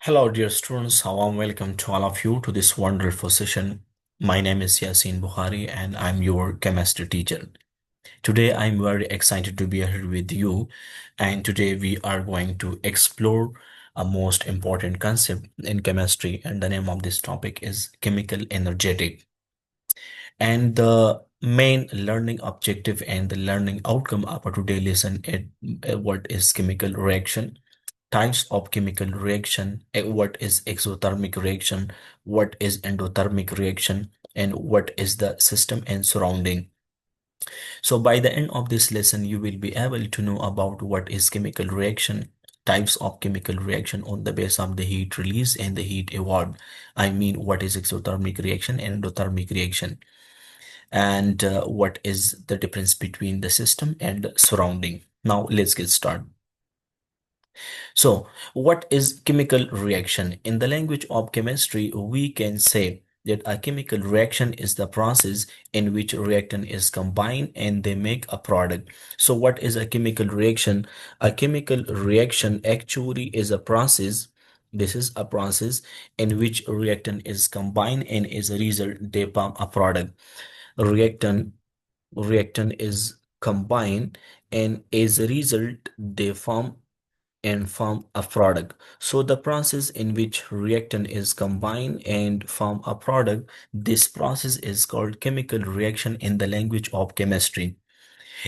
Hello, dear students. A warm welcome to all of you to this wonderful session. My name is Yaseen Bokhari, and I'm your chemistry teacher. Today, I'm very excited to be here with you. And today, we are going to explore a most important concept in chemistry. And the name of this topic is chemical energetic. And the main learning objective and the learning outcome of our today lesson is what is chemical reaction, types of chemical reaction, what is exothermic reaction, what is endothermic reaction, and what is the system and surrounding. So by the end of this lesson, you will be able to know about what is chemical reaction, types of chemical reaction on the base of the heat release and the heat evolved. I mean, what is exothermic reaction and endothermic reaction, and what is the difference between the system and surrounding. Now let's get started. So, what is chemical reaction? In the language of chemistry, we can say that a chemical reaction is the process in which reactant is combined and they make a product. So, what is a chemical reaction? A chemical reaction actually is a process. This is a process in which reactant is combined, and as a result, they form a product. Reactant reactant is combined, and as a result, they form a product. So the process in which reactant is combined and form a product, this process is called chemical reaction in the language of chemistry.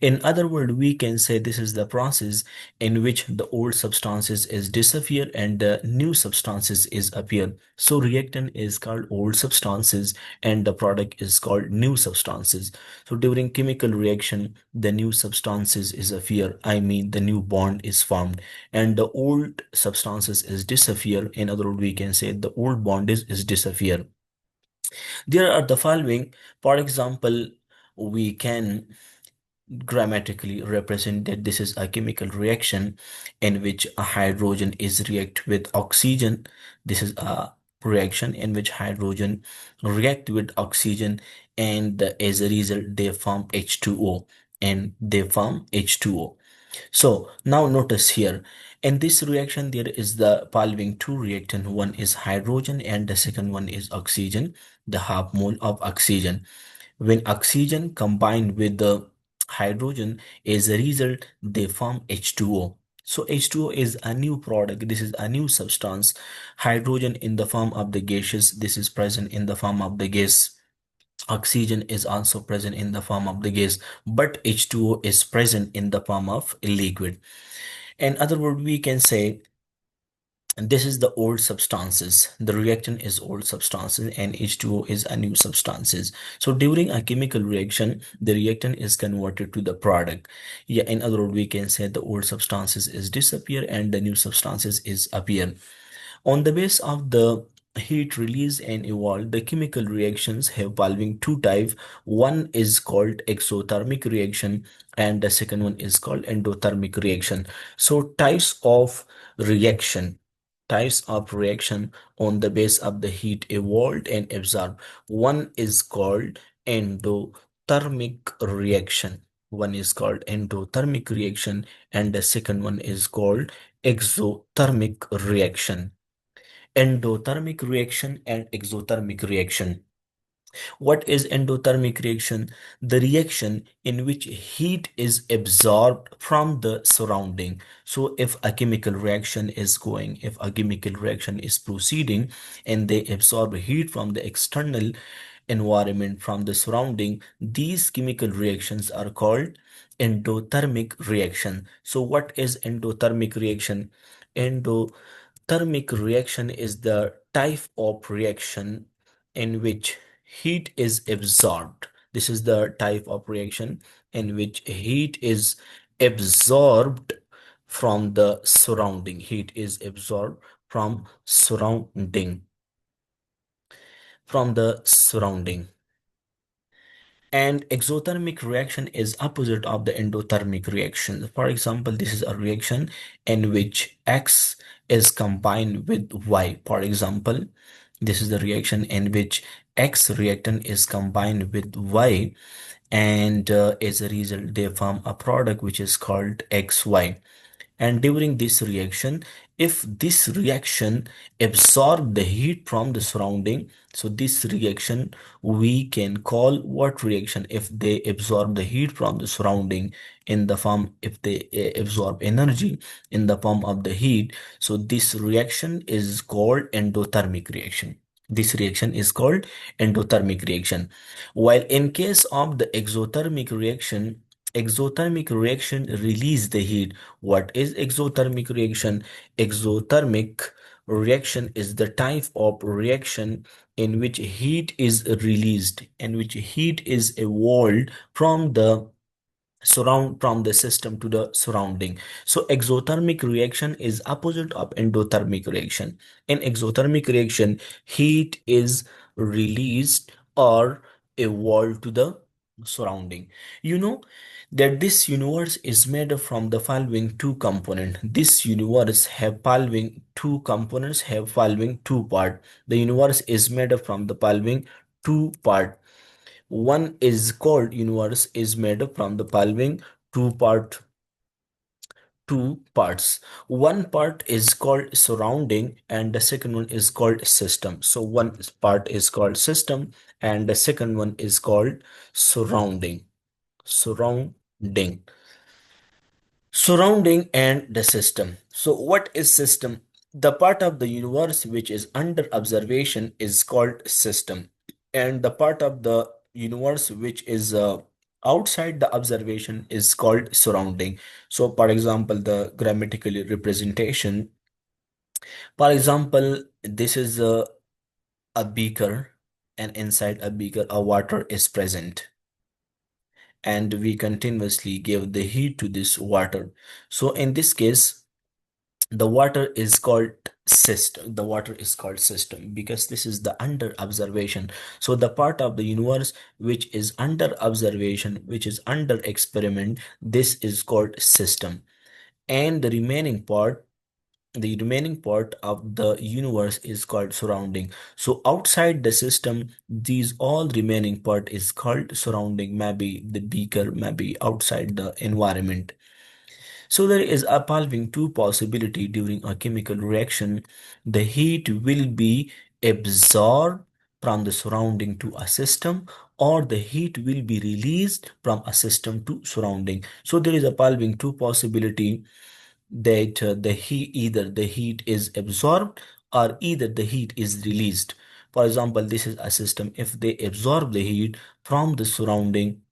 In other words, we can say this is the process in which the old substances is disappear and the new substances is appear. So reactant is called old substances and the product is called new substances. So during chemical reaction, the new substances is appear. I mean the new bond is formed and the old substances is disappear. In other words, we can say the old bond is disappear. There are the following. For example, we can grammatically represent that this is a chemical reaction in which a hydrogen is react with oxygen. This is a reaction in which hydrogen react with oxygen, and as a result they form H2O, and they form H2O. So now notice here, in this reaction there is the following two reactant. One is hydrogen and the second one is oxygen, the half mole of oxygen. When oxygen combined with the hydrogen, as a result, they form H2O. So H2O is a new product. This is a new substance. Hydrogen in the form of the gaseous. This is present in the form of the gas. Oxygen is also present in the form of the gas, but H2O is present in the form of a liquid. In other words, we can say this is the old substances. The reactant is old substances and H2O is a new substances. So during a chemical reaction, the reactant is converted to the product. Yeah, in other words, we can say the old substances is disappear and the new substances is appear. On the base of the heat release and evolve, the chemical reactions have following two types. One is called exothermic reaction and the second one is called endothermic reaction. So types of reaction on the base of the heat evolved and absorbed. One is called endothermic reaction. One is called endothermic reaction and the second one is called exothermic reaction. Endothermic reaction and exothermic reaction. What is endothermic reaction? The reaction in which heat is absorbed from the surrounding. So if a chemical reaction is going, if a chemical reaction is proceeding and they absorb heat from the external environment, from the surrounding, these chemical reactions are called endothermic reaction. So what is endothermic reaction? Endothermic reaction is the type of reaction in which heat is absorbed. This is the type of reaction in which heat is absorbed from the surrounding. Heat is absorbed from surrounding. And exothermic reaction is opposite of the endothermic reaction. For example, this is a reaction in which X is combined with Y. For example, this is the reaction in which X reactant is combined with Y, and as a result, they form a product which is called XY. And during this reaction, if this reaction absorb the heat from the surrounding, so this reaction we can call what reaction? If they absorb the heat from the surrounding in the form, if they absorb energy in the form of the heat, so this reaction is called endothermic reaction. This reaction is called endothermic reaction. While in case of the exothermic reaction release the heat. What is exothermic reaction? Exothermic reaction is the type of reaction in which heat is released, in which heat is evolved from the system to the surrounding. So exothermic reaction is opposite of endothermic reaction. In exothermic reaction, heat is released or evolved to the surrounding. You know that this universe is made up from the following two components. This universe have following two components, have following two part. The universe is made up from the following two part. One is called universe is made up from the following two part two parts. One part is called surrounding and the second one is called system. So one part is called system and the second one is called surrounding. Surrounding. Surrounding and the system. So what is system? The part of the universe which is under observation is called system, and the part of the universe which is outside the observation is called surrounding. So for example, the grammatical representation, for example, this is a beaker, and inside a beaker a water is present, and we continuously give the heat to this water. So in this case, the water is called system. The water is called system because this is the under observation. So the part of the universe which is under observation, which is under experiment, this is called system. And the remaining part of the universe is called surrounding. So outside the system, these all remaining part is called surrounding, maybe the beaker, maybe outside the environment. So there is a following two possibility during a chemical reaction. The heat will be absorbed from the surrounding to a system, or the heat will be released from a system to surrounding. So there is a following two possibility that the heat, either the heat is absorbed or either the heat is released. For example, this is a system. If they absorb the heat from the surrounding,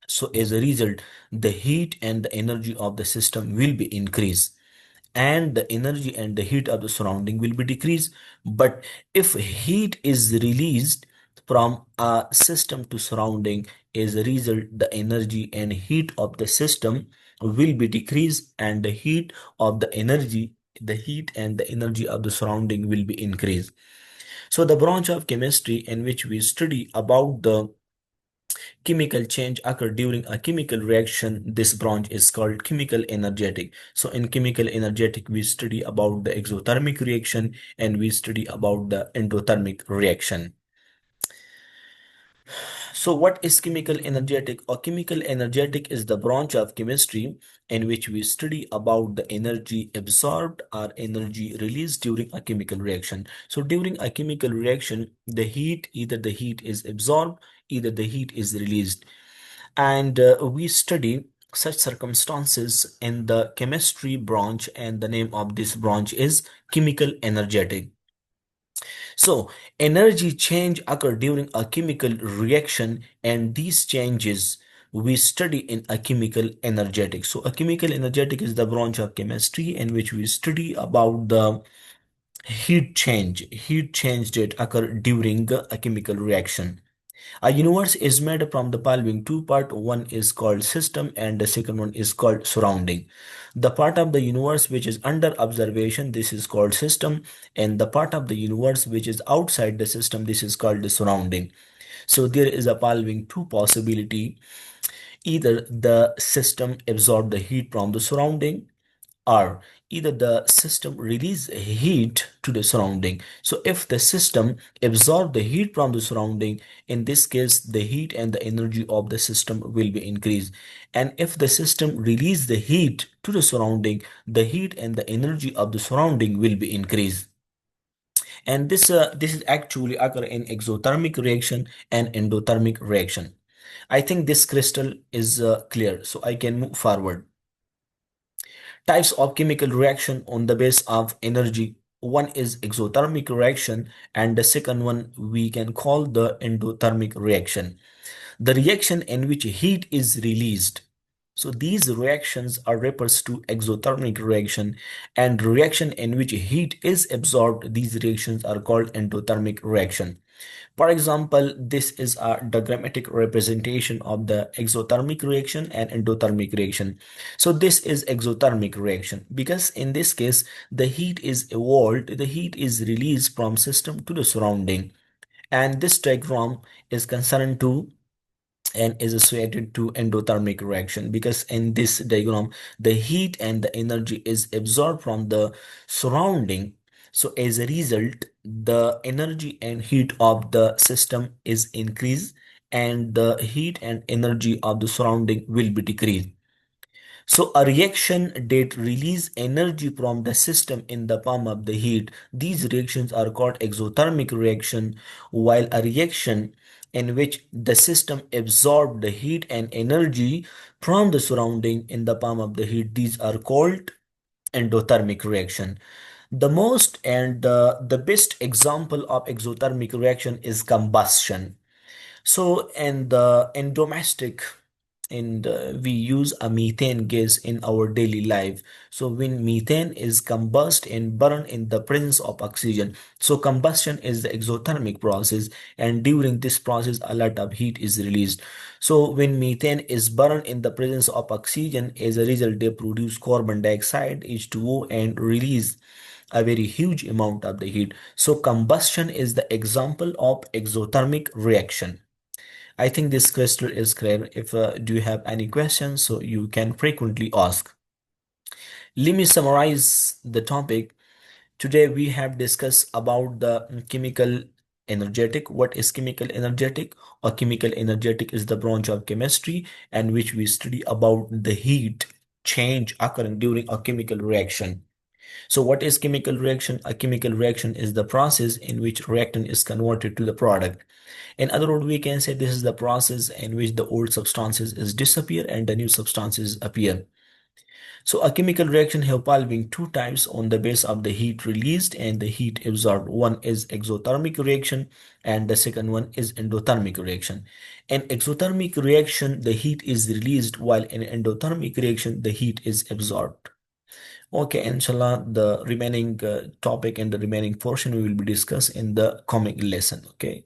so as a result, the heat and the energy of the system will be increased, and the energy and the heat of the surrounding will be decreased. But if heat is released from a system to surrounding, as a result, the energy and heat of the system will be decreased, and the heat and the energy of the surrounding will be increased. So the branch of chemistry in which we study about the chemical change occur during a chemical reaction, this branch is called chemical energetic. So in chemical energetic, we study about the exothermic reaction and we study about the endothermic reaction. So what is chemical energetic? Or chemical energetic is the branch of chemistry in which we study about the energy absorbed or energy released during a chemical reaction. So during a chemical reaction, either the heat is absorbed, either the heat is released. And we study such circumstances in the chemistry branch, and the name of this branch is chemical energetic. So energy change occur during a chemical reaction, and these changes we study in a chemical energetic. So a chemical energetic is the branch of chemistry in which we study about the heat change that occur during a chemical reaction. A universe is made from the following two parts. One is called system and the second one is called surrounding. The part of the universe which is under observation, this is called system, and the part of the universe which is outside the system, this is called the surrounding. So there is a following two possibility. Either the system absorb the heat from the surrounding, are either the system release heat to the surrounding. So if the system absorb the heat from the surrounding, in this case the heat and the energy of the system will be increased. And if the system release the heat to the surrounding, the heat and the energy of the surrounding will be increased. And this is actually occur in exothermic reaction and endothermic reaction. I think this crystal is clear, so I can move forward. Types of chemical reaction on the base of energy. One is exothermic reaction, and the second one we can call the endothermic reaction. The reaction in which heat is released. So these reactions are refers to exothermic reaction, and reaction in which heat is absorbed. These reactions are called endothermic reaction. For example, this is a diagrammatic representation of the exothermic reaction and endothermic reaction. So this is exothermic reaction because in this case, the heat is evolved, the heat is released from system to the surrounding. And this diagram is concerned to and is associated to endothermic reaction because in this diagram the heat and the energy is absorbed from the surrounding. So as a result, the energy and heat of the system is increased and the heat and energy of the surrounding will be decreased. So a reaction that release energy from the system in the form of the heat, these reactions are called exothermic reaction, while a reaction in which the system absorb the heat and energy from the surrounding in the form of the heat, these are called endothermic reaction. The most and the best example of exothermic reaction is combustion. So, in domestic, and we use a methane gas in our daily life. So when methane is combust and burn in the presence of oxygen, so combustion is the exothermic process, and during this process a lot of heat is released. So when methane is burned in the presence of oxygen, as a result they produce carbon dioxide, H2O, and release a very huge amount of the heat. So combustion is the example of exothermic reaction. I think this crystal is clear. If do you have any questions, so you can frequently ask. Let me summarize the topic. Today we have discussed about the chemical energetic. What is chemical energetic? Or chemical energetic is the branch of chemistry and which we study about the heat change occurring during a chemical reaction. So what is chemical reaction? A chemical reaction is the process in which reactant is converted to the product. In other words, we can say this is the process in which the old substances is disappear and the new substances appear. So a chemical reaction have following two types on the base of the heat released and the heat absorbed. One is exothermic reaction and the second one is endothermic reaction. In exothermic reaction, the heat is released while in endothermic reaction, the heat is absorbed. Okay, inshallah, the remaining topic and the remaining portion we will be discussed in the coming lesson. Okay.